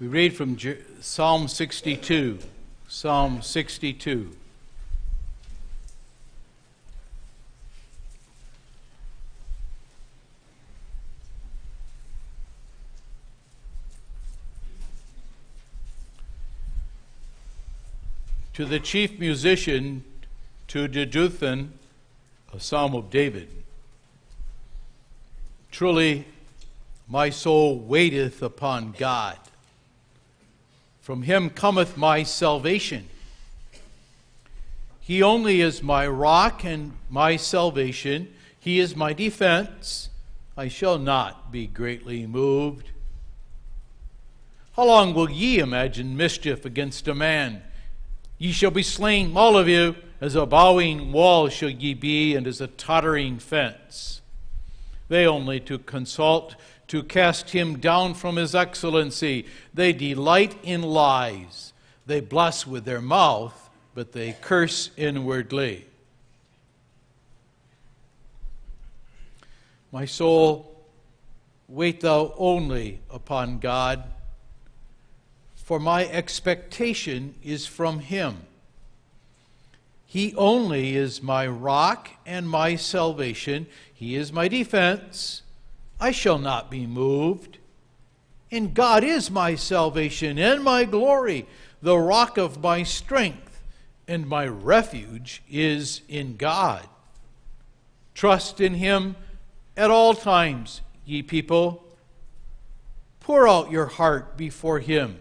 We read from Psalm 62. Psalm 62. To the chief musician, to Jeduthun, a psalm of David. Truly, my soul waiteth upon God. From him cometh my salvation. He only is my rock and my salvation. He is my defense. I shall not be greatly moved. How long will ye imagine mischief against a man? Ye shall be slain, all of you, as a bowing wall shall ye be, and as a tottering fence. They only to consult, to cast him down from his excellency. They delight in lies. They bless with their mouth, but they curse inwardly. My soul, wait thou only upon God, for my expectation is from him. He only is my rock and my salvation. He is my defense. I shall not be moved. And God is my salvation and my glory, the rock of my strength, and my refuge is in God. Trust in him at all times, ye people. Pour out your heart before him.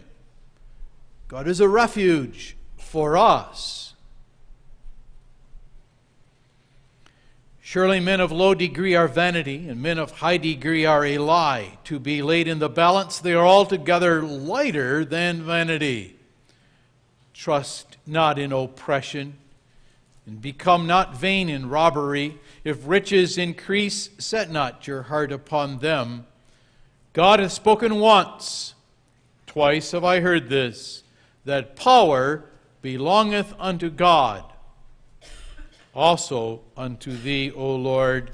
God is a refuge for us. Surely men of low degree are vanity, and men of high degree are a lie. To be laid in the balance, they are altogether lighter than vanity. Trust not in oppression, and become not vain in robbery. If riches increase, set not your heart upon them. God hath spoken once, twice have I heard this, that power belongeth unto God. Also unto thee, O Lord,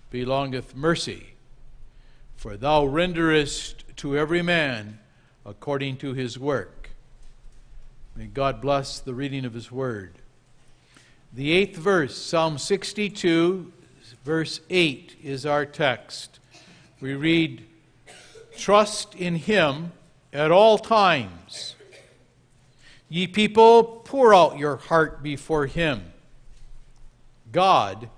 belongeth mercy, for thou renderest to every man according to his work. May God bless the reading of his word. The 8th verse, Psalm 62, verse 8 is our text. We read, trust in him at all times. Ye people, pour out your heart before him. God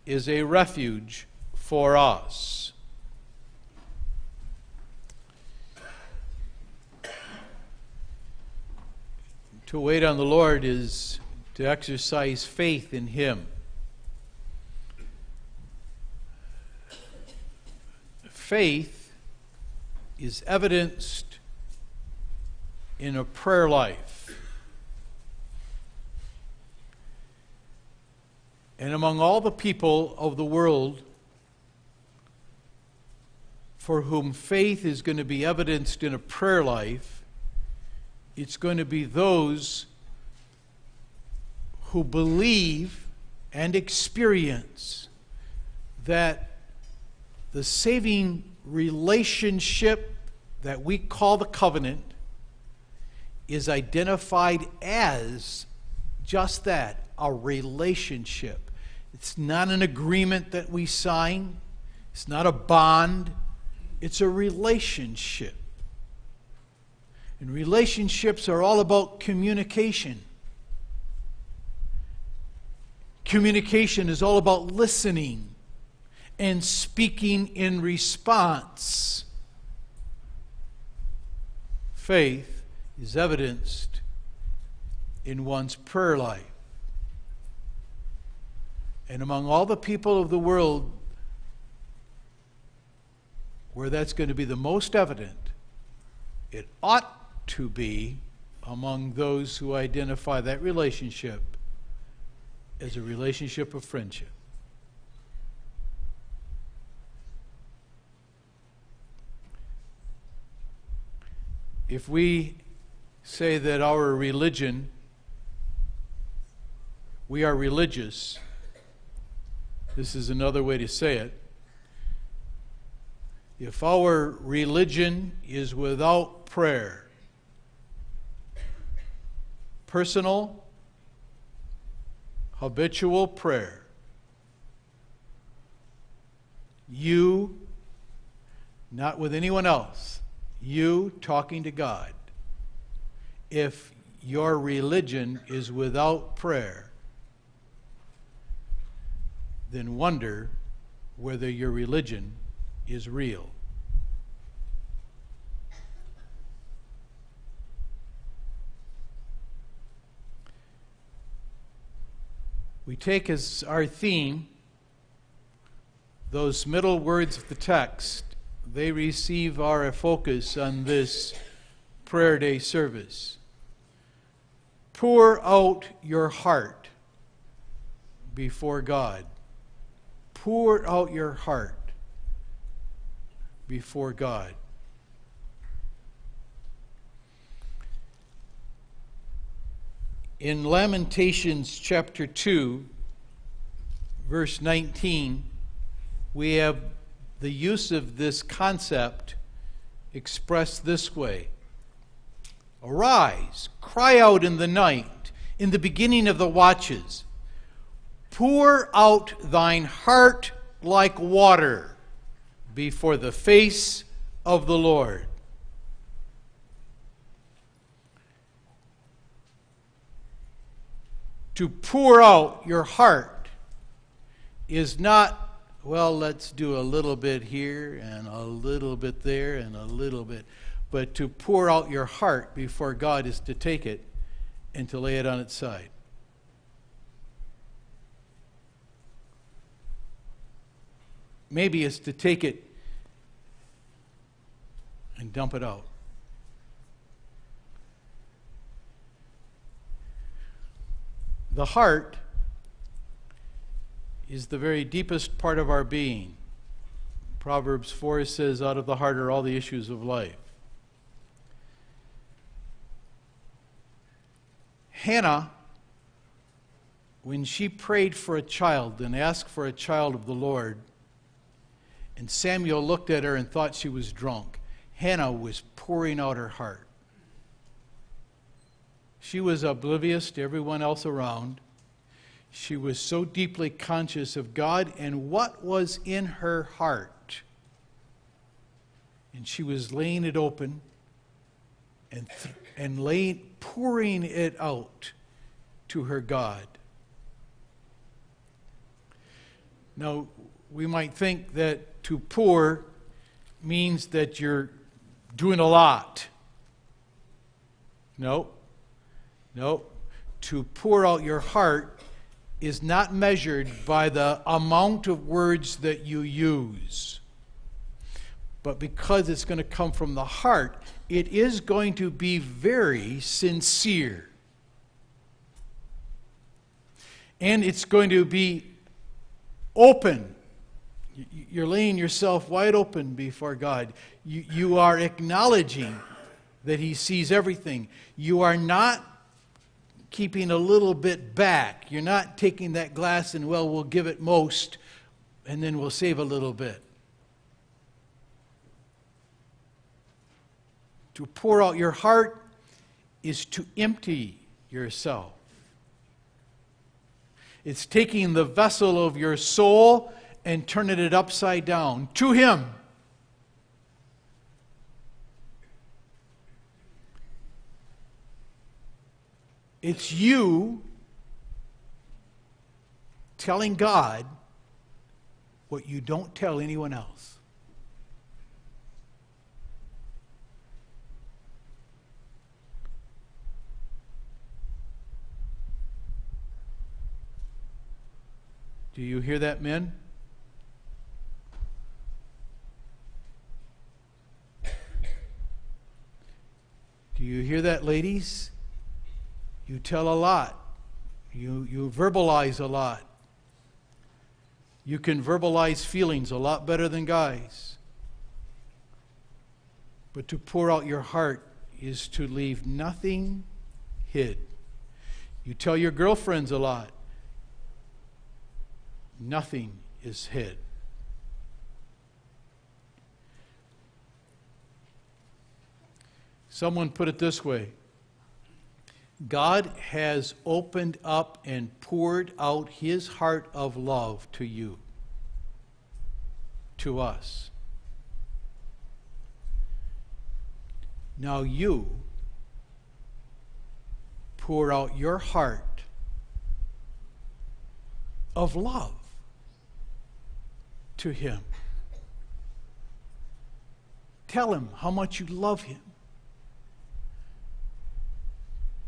is a refuge for us. To wait on the Lord is to exercise faith in him. Faith is evidenced in a prayer life. And among all the people of the world for whom faith is going to be evidenced in a prayer life, it's going to be those who believe and experience that the saving relationship that we call the covenant is identified as just that, a relationship. It's not an agreement that we sign. It's not a bond. It's a relationship. And relationships are all about communication. Communication is all about listening and speaking in response. Faith is evidenced in one's prayer life. And among all the people of the world where that's going to be the most evident, it ought to be among those who identify that relationship as a relationship of friendship. If we say that our religion, we are religious, this is another way to say it. If our religion is without prayer, personal, habitual prayer. You, not with anyone else, you talking to God. If your religion is without prayer, then wonder whether your religion is real. We take as our theme those middle words of the text. They receive our focus on this prayer day service. Pour out your heart before God. Pour out your heart before God. In Lamentations chapter 2, verse 19, we have the use of this concept expressed this way. Arise, cry out in the night, in the beginning of the watches. Pour out thine heart like water before the face of the Lord. To pour out your heart is not, well, let's do a little bit here and a little bit there and a little bit. But to pour out your heart before God is to take it and to lay it on its side. Maybe it's to take it and dump it out. The heart is the very deepest part of our being. Proverbs 4 says, out of the heart are all the issues of life. Hannah, when she prayed for a child and asked for a child of the Lord, and Samuel looked at her and thought she was drunk, Hannah was pouring out her heart. She was oblivious to everyone else around. She was so deeply conscious of God and what was in her heart. And she was laying it open and pouring it out to her God. Now, we might think that to pour means that you're doing a lot. No. To pour out your heart is not measured by the amount of words that you use. But because it's going to come from the heart, it is going to be very sincere. And it's going to be open. You're laying yourself wide open before God. You are acknowledging that He sees everything. You are not keeping a little bit back. You're not taking that glass and, well, we'll give it most, and then we'll save a little bit. To pour out your heart is to empty yourself. It's taking the vessel of your soul and turning it upside down to Him. It's you telling God what you don't tell anyone else. Do you hear that, men? Do you hear that, ladies? You tell a lot. You verbalize a lot. You can verbalize feelings a lot better than guys. But to pour out your heart is to leave nothing hid. You tell your girlfriends a lot. Nothing is hid. Someone put it this way. God has opened up and poured out His heart of love to you, to us. Now you pour out your heart of love to Him. Tell Him how much you love Him.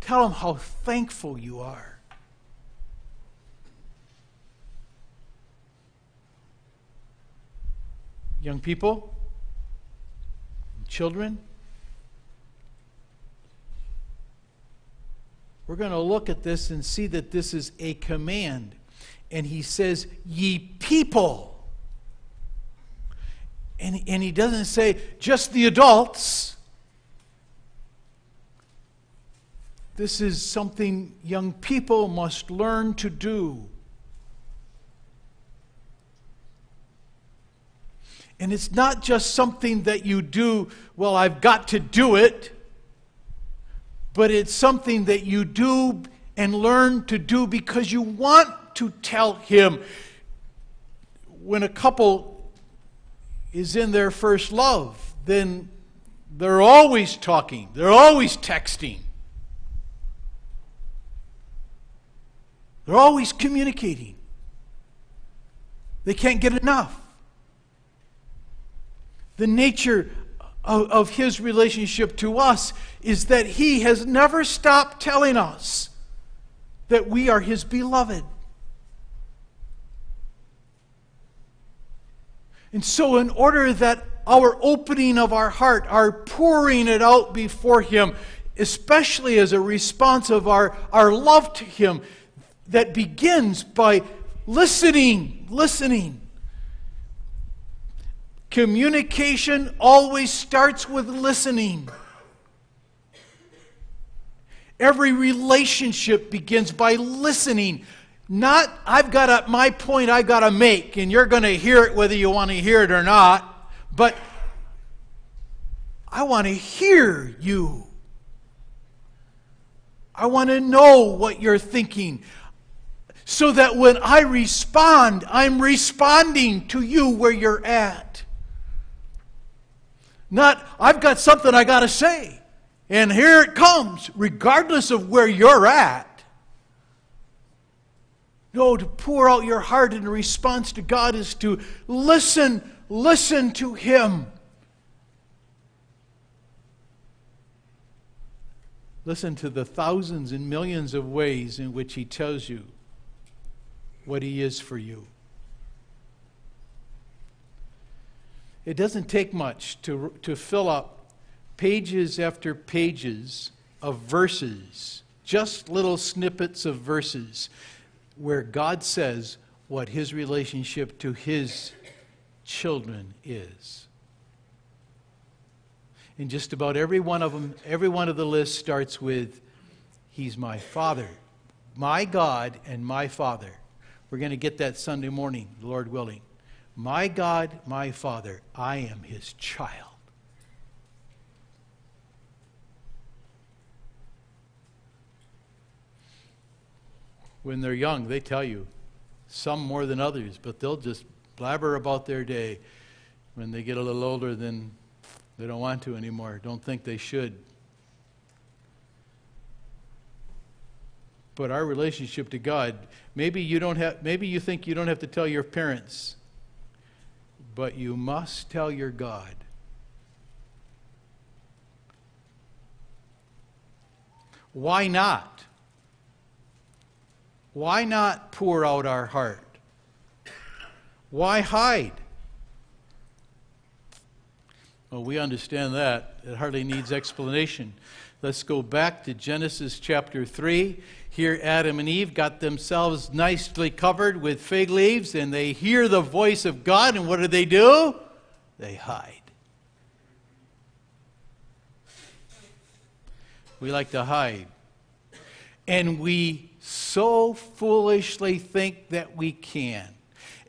Tell Him how thankful you are. Young people, children, we're going to look at this and see that this is a command. And He says, ye people. And He doesn't say just the adults. This is something young people must learn to do. And it's not just something that you do, well, I've got to do it, but it's something that you do and learn to do because you want to tell Him. When a couple is in their first love, then they're always talking, they're always texting. They're always communicating. They can't get enough. The nature of His relationship to us is that He has never stopped telling us that we are His beloved. And so in order that our opening of our heart, our pouring it out before Him, especially as a response of our love to Him, that begins by listening. Communication always starts with listening. Every relationship begins by listening. Not, I've got my point I've got to make, and you're going to hear it whether you want to hear it or not, but I want to hear you. I want to know what you're thinking, so that when I respond, I'm responding to you where you're at. Not, I've got something I got to say, and here it comes, regardless of where you're at. No, to pour out your heart in response to God is to listen to Him. Listen to the thousands and millions of ways in which He tells you what He is for you. It doesn't take much to fill up pages after pages of verses, just little snippets of verses, where God says what His relationship to His children is. And just about every one of them, every one of the lists starts with, He's my Father, my God and my Father. We're going to get that Sunday morning, Lord willing. My God, my Father, I am His child. When they're young, they tell you, some more than others, but they'll just blabber about their day. When they get a little older, then they don't want to anymore, don't think they should. But our relationship to God, maybe you think you don't have to tell your parents, but you must tell your God. Why not? Why not pour out our heart? Why hide? Well, we understand that. It hardly needs explanation. Let's go back to Genesis chapter 3. Here Adam and Eve got themselves nicely covered with fig leaves, and they hear the voice of God, and what do? They hide. We like to hide. And we so foolishly think that we can.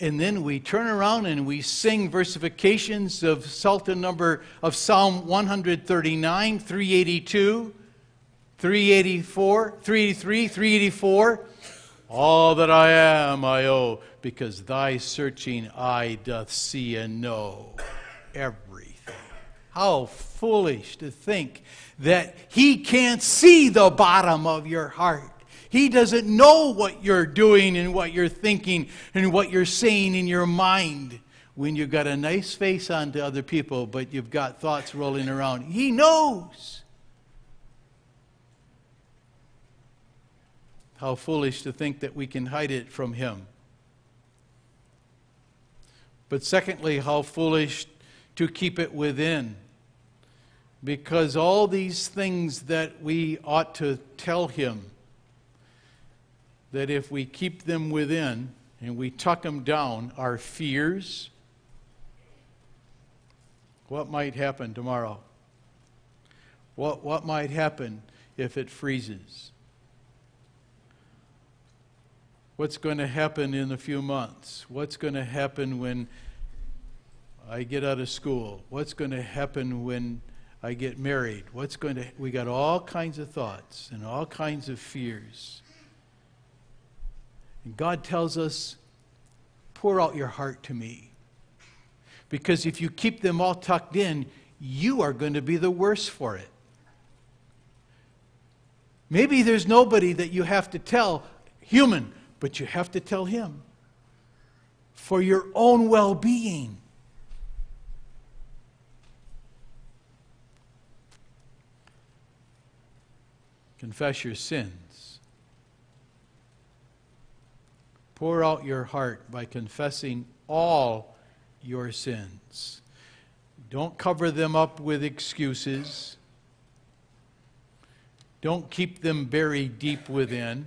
And then we turn around and we sing versifications of Psalm 139, 382. 383, 384. All that I am I owe, because thy searching eye doth see and know everything. How foolish to think that he can't see the bottom of your heart. He doesn't know what you're doing and what you're thinking and what you're saying in your mind when you've got a nice face on to other people, but you've got thoughts rolling around. He knows. How foolish to think that we can hide it from him. But secondly, how foolish to keep it within. Because all these things that we ought to tell him, that if we keep them within and we tuck them down, our fears, what might happen tomorrow? What might happen if it freezes? What's going to happen in a few months? What's going to happen when I get out of school? What's going to happen when I get married? We got all kinds of thoughts and all kinds of fears. And God tells us, pour out your heart to me. Because if you keep them all tucked in, you are going to be the worse for it. Maybe there's nobody that you have to tell, human, but you have to tell him for your own well-being. Confess your sins. Pour out your heart by confessing all your sins. Don't cover them up with excuses. Don't keep them buried deep within.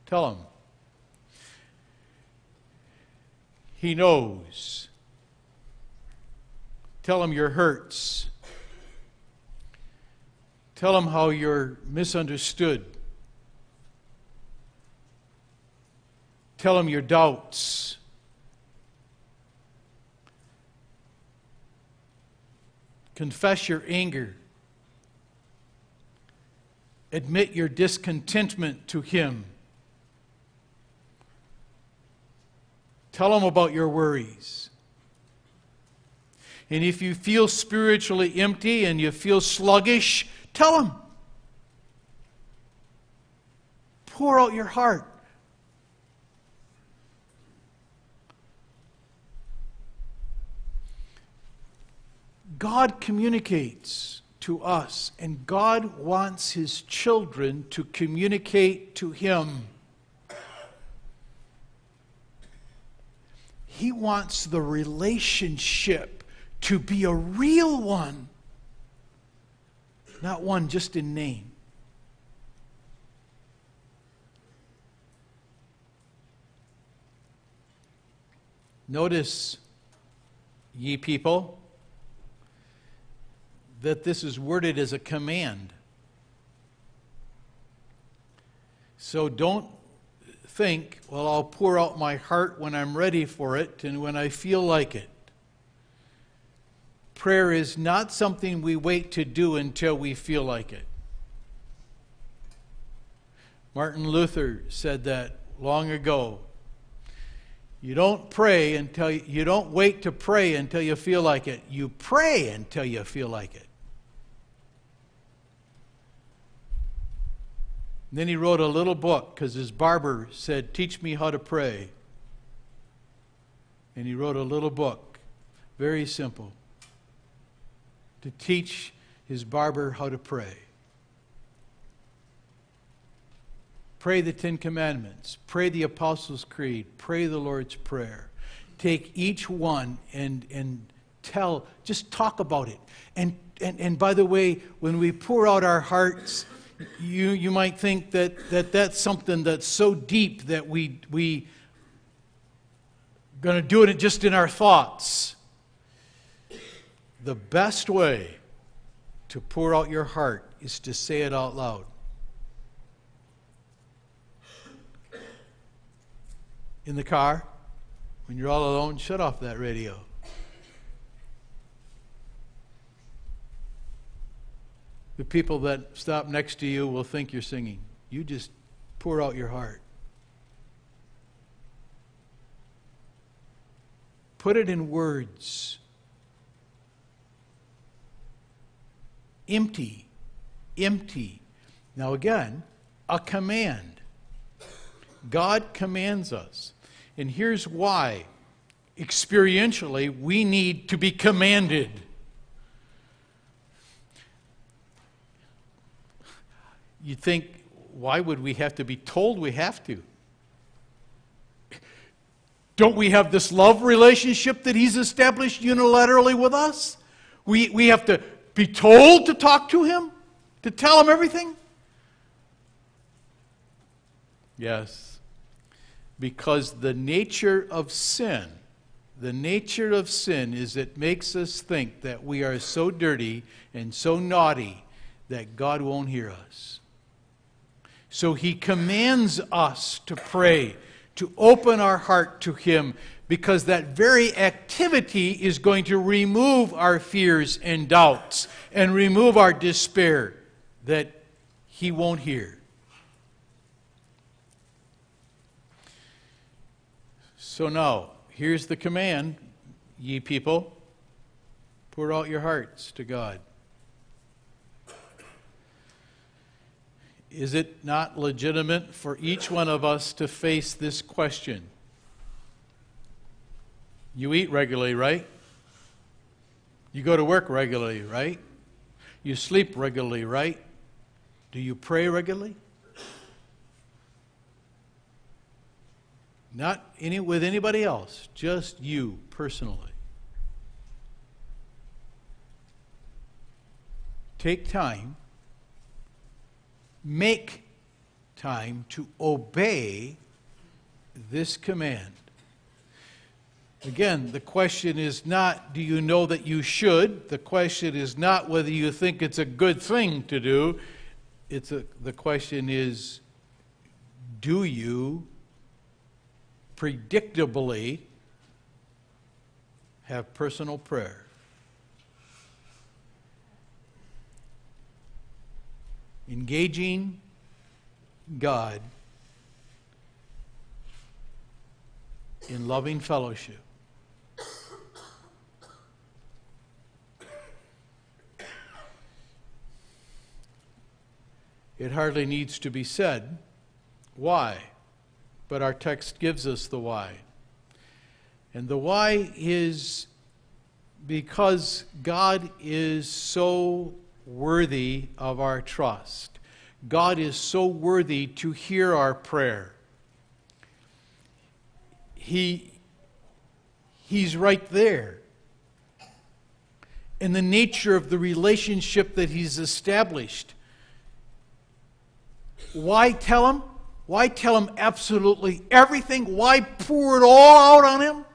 Tell him. He knows. Tell him your hurts. Tell him how you're misunderstood. Tell him your doubts. Confess your anger. Admit your discontentment to him. Tell him about your worries. And if you feel spiritually empty and you feel sluggish, tell him. Pour out your heart. God communicates to us, and God wants his children to communicate to him. He wants the relationship to be a real one, not one just in name. Notice, ye people, that this is worded as a command. So don't think, well, I'll pour out my heart when I'm ready for it and when I feel like it. Prayer is not something we wait to do until we feel like it. Martin Luther said that long ago. You don't wait to pray until you feel like it. You pray until you feel like it. And then he wrote a little book because his barber said, "Teach me how to pray." And he wrote a little book, very simple, to teach his barber how to pray. Pray the 10 Commandments. Pray the Apostles' Creed. Pray the Lord's Prayer. Take each one and just talk about it. And by the way, when we pour out our hearts, you might think that's something that's so deep that we going to do it just in our thoughts. The best way to pour out your heart is to say it out loud. In the car, when you're all alone, shut off that radio. The people that stop next to you will think you're singing. You just pour out your heart. Put it in words. Empty. Empty. Now again, a command. God commands us. And here's why. Experientially, we need to be commanded. You'd think, why would we have to be told we have to? Don't we have this love relationship that He's established unilaterally with us? We have to be told to talk to Him? To tell Him everything? Yes. Because the nature of sin is it makes us think that we are so dirty and so naughty that God won't hear us. So He commands us to pray, to open our heart to Him, because that very activity is going to remove our fears and doubts and remove our despair that He won't hear. So now, here's the command, ye people, pour out your hearts to God. Is it not legitimate for each one of us to face this question? You eat regularly, right? You go to work regularly, right? You sleep regularly, right? Do you pray regularly? Not with anybody else, just you personally. Take time, make time to obey this command. Again, the question is not, do you know that you should? The question is not whether you think it's a good thing to do. The question is, do you predictably have personal prayer? Engaging God in loving fellowship. It hardly needs to be said why, but our text gives us the why. And the why is because God is so worthy of our trust. God is so worthy to hear our prayer. He's right there. In the nature of the relationship that He's established. Why tell Him? Why tell Him absolutely everything? Why pour it all out on Him?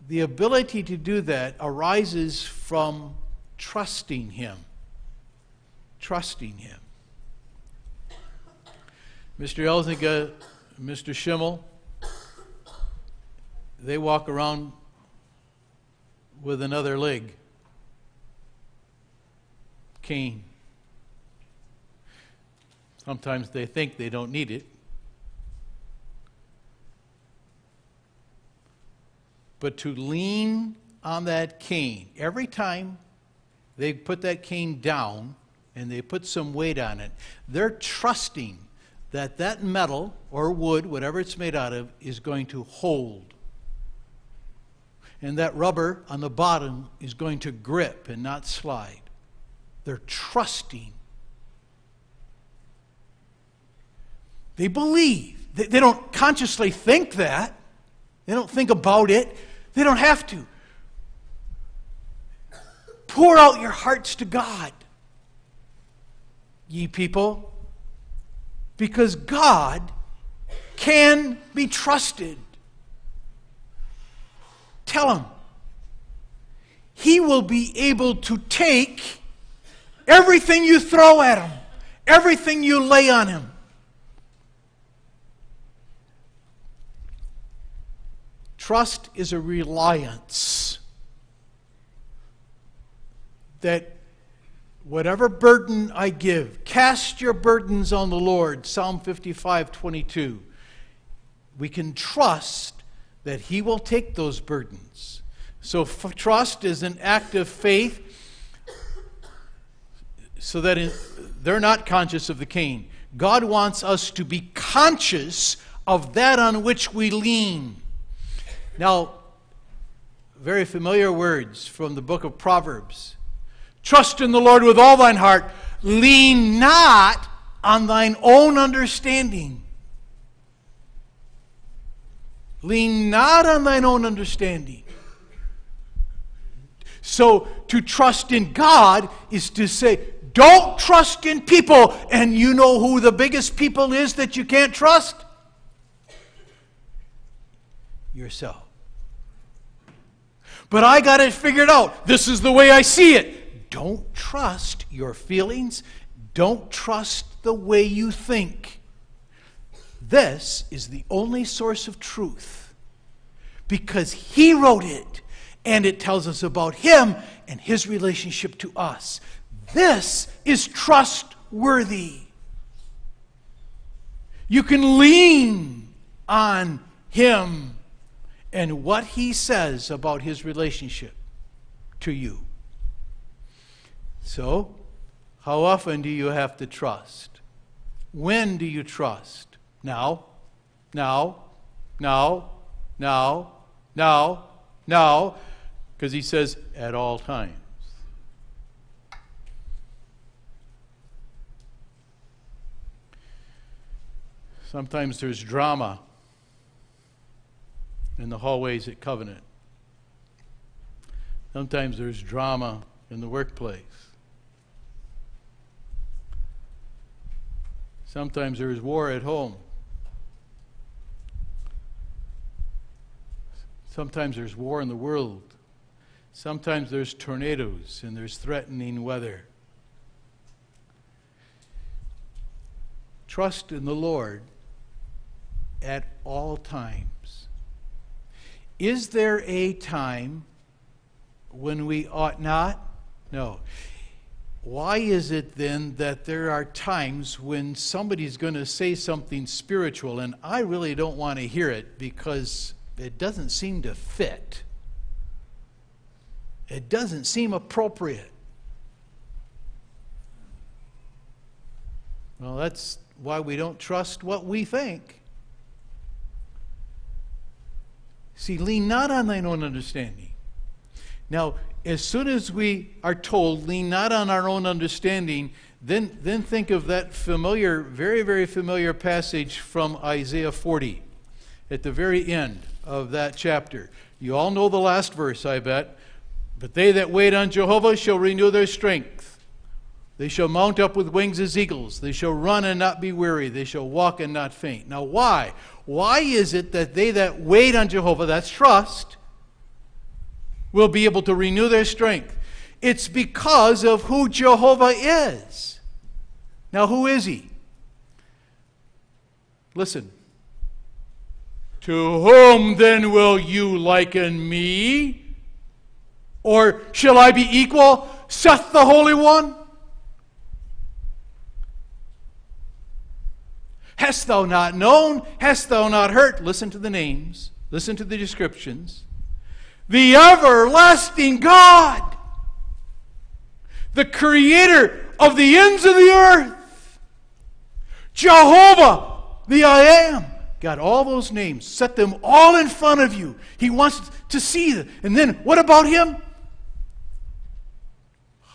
The ability to do that arises from trusting Him. Trusting Him. Mr. Elzinga, Mr. Schimmel, they walk around with another leg. Cane. Sometimes they think they don't need it. But to lean on that cane, every time they put that cane down and they put some weight on it, they're trusting that that metal or wood, whatever it's made out of, is going to hold. And that rubber on the bottom is going to grip and not slide. They're trusting. They believe. They don't consciously think that. They don't think about it. They don't have to. Pour out your hearts to God, ye people, because God can be trusted. Tell Him. He will be able to take everything you throw at Him, everything you lay on Him. Trust is a reliance that whatever burden I give, cast your burdens on the Lord, Psalm 55:22. We can trust that He will take those burdens. So trust is an act of faith, so that they're not conscious of the cane. God wants us to be conscious of that on which we lean. Now, very familiar words from the book of Proverbs. Trust in the Lord with all thine heart. Lean not on thine own understanding. Lean not on thine own understanding. So to trust in God is to say, don't trust in people. And you know who the biggest people is that you can't trust? Yourself. But I got it figured out. This is the way I see it. Don't trust your feelings. Don't trust the way you think. This is the only source of truth, because He wrote it, and it tells us about Him and His relationship to us. This is trustworthy. You can lean on Him and what He says about His relationship to you. So, how often do you have to trust? When do you trust? Now, now, now, now, now, now, because He says at all times. Sometimes there's drama in the hallways at Covenant. Sometimes there's drama in the workplace. Sometimes there's war at home. Sometimes there's war in the world. Sometimes there's tornadoes and there's threatening weather. Trust in the Lord at all times. Is there a time when we ought not? No. Why is it then that there are times when somebody's going to say something spiritual and I really don't want to hear it because it doesn't seem to fit? It doesn't seem appropriate. Well, that's why we don't trust what we think. See, lean not on thine own understanding. Now, as soon as we are told, lean not on our own understanding, then think of that familiar, very, very familiar passage from Isaiah 40 at the very end of that chapter. You all know the last verse, I bet. But they that wait on Jehovah shall renew their strength. They shall mount up with wings as eagles. They shall run and not be weary. They shall walk and not faint. Now why? Why is it that they that wait on Jehovah, that's trust, will be able to renew their strength? It's because of who Jehovah is. Now who is He? Listen. To whom then will you liken me? Or shall I be equal, saith the Holy One? Hast thou not known? Hast thou not heard? Listen to the names. Listen to the descriptions. The everlasting God, the creator of the ends of the earth, Jehovah, the I Am. Got all those names. Set them all in front of you. He wants to see them. And then, what about Him?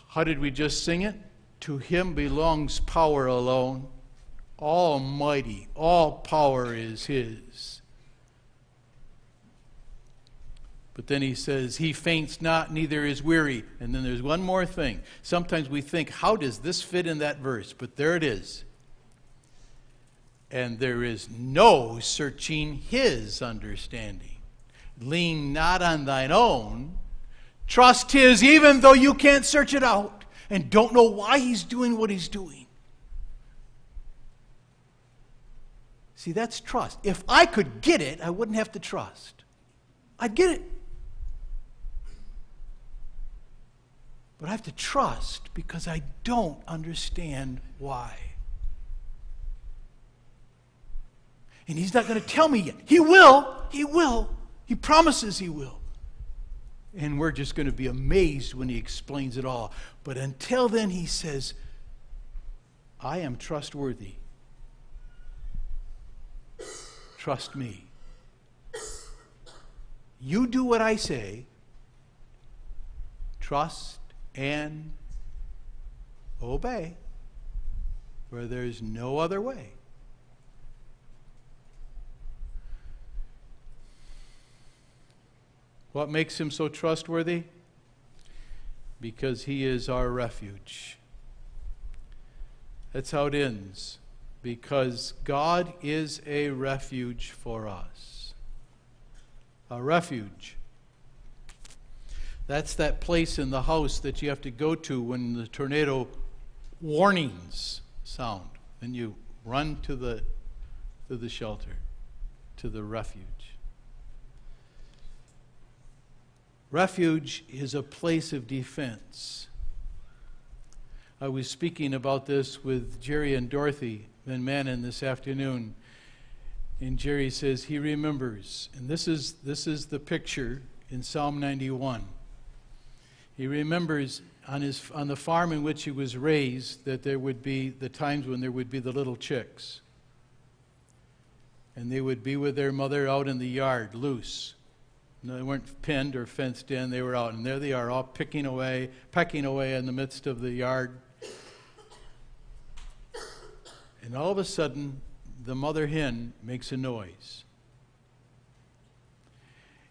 How did we just sing it? To Him belongs power alone. Almighty, all power is His. But then He says, He faints not, neither is weary. And then there's one more thing. Sometimes we think, how does this fit in that verse? But there it is. And there is no searching His understanding. Lean not on thine own. Trust His, even though you can't search it out and don't know why He's doing what He's doing. See, that's trust. If I could get it, I wouldn't have to trust. I'd get it. But I have to trust because I don't understand why. And he's not going to tell me yet. He will. He will. He promises he will. And we're just going to be amazed when he explains it all. But until then, he says, I am trustworthy. Trust me. You do what I say. Trust and obey. For there's no other way. What makes him so trustworthy? Because he is our refuge. That's how it ends. Because God is a refuge for us. A refuge. That's that place in the house that you have to go to when the tornado warnings sound. And you run to the shelter, to the refuge. Refuge is a place of defense. I was speaking about this with Jerry and Dorothy Van Manen this afternoon. And Jerry says he remembers, and this is the picture in Psalm 91. He remembers on the farm in which he was raised that there would be the times when there would be the little chicks. And they would be with their mother out in the yard, loose. No, they weren't penned or fenced in, they were out. And there they are, all pecking away in the midst of the yard. And all of a sudden, the mother hen makes a noise.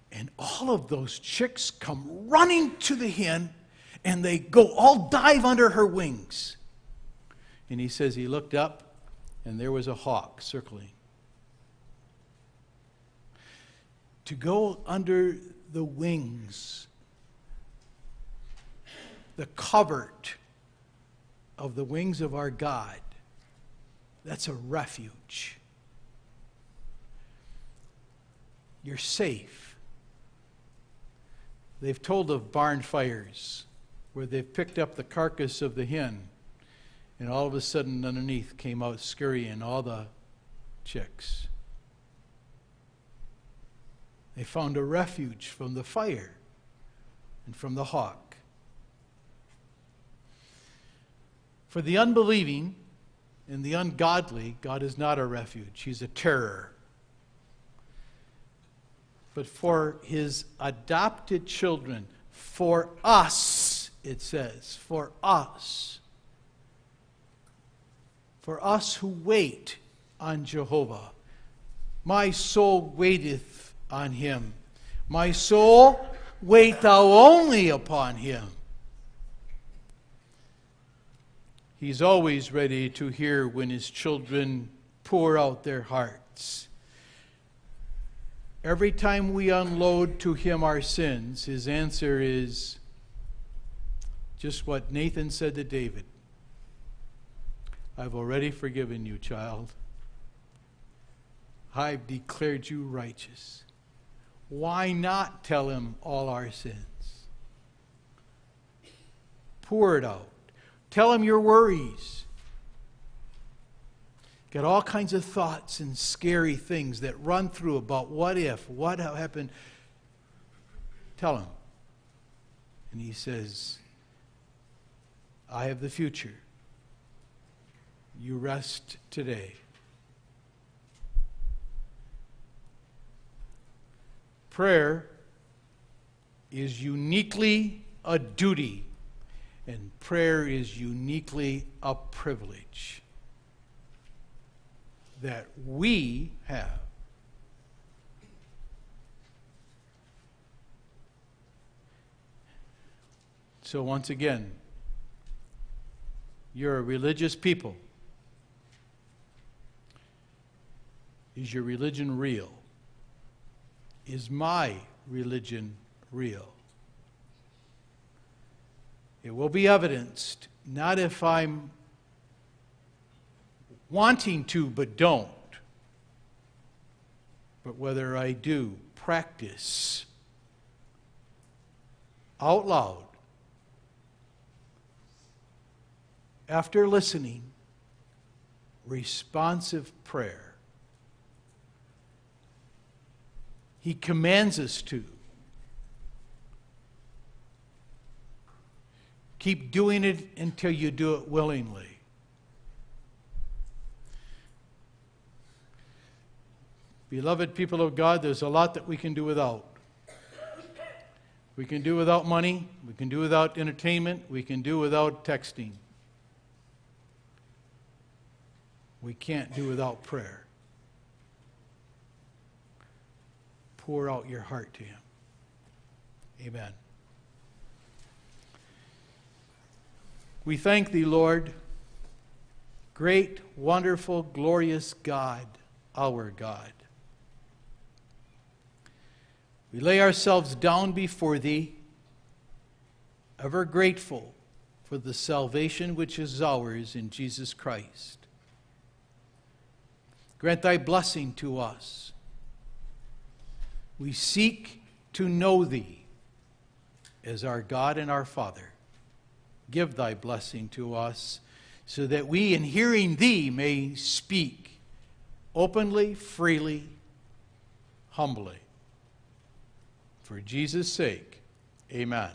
And all of those chicks come running to the hen, and they go all dive under her wings. And he says he looked up, and there was a hawk circling. To go under the wings, the covert of the wings of our God, that's a refuge. You're safe. They've told of barn fires where they've picked up the carcass of the hen, and all of a sudden underneath came out scurrying all the chicks. They found a refuge from the fire and from the hawk. For the unbelieving and the ungodly, God is not a refuge. He's a terror. But for his adopted children, for us, it says, for us who wait on Jehovah, my soul waiteth on him. My soul, wait thou only upon him. He's always ready to hear when his children pour out their hearts. Every time we unload to him our sins, his answer is just what Nathan said to David. I've already forgiven you, child. I've declared you righteous. Why not tell him all our sins? Pour it out. Tell him your worries. Got all kinds of thoughts and scary things that run through about what if, what happened. Tell him. And he says, I have the future. You rest today. Prayer is uniquely a duty, and prayer is uniquely a privilege that we have. So once again, you're a religious people. Is your religion real? Is my religion real? It will be evidenced, not if I'm wanting to but don't, but whether I do practice out loud after listening, responsive prayer. He commands us to. Keep doing it until you do it willingly. Beloved people of God, there's a lot that we can do without. We can do without money. We can do without entertainment. We can do without texting. We can't do without prayer. Pour out your heart to Him. Amen. We thank Thee, Lord, great, wonderful, glorious God, our God. We lay ourselves down before Thee, ever grateful for the salvation which is ours in Jesus Christ. Grant Thy blessing to us. We seek to know Thee as our God and our Father. Give Thy blessing to us so that we, in hearing Thee, may speak openly, freely, humbly. For Jesus' sake, amen.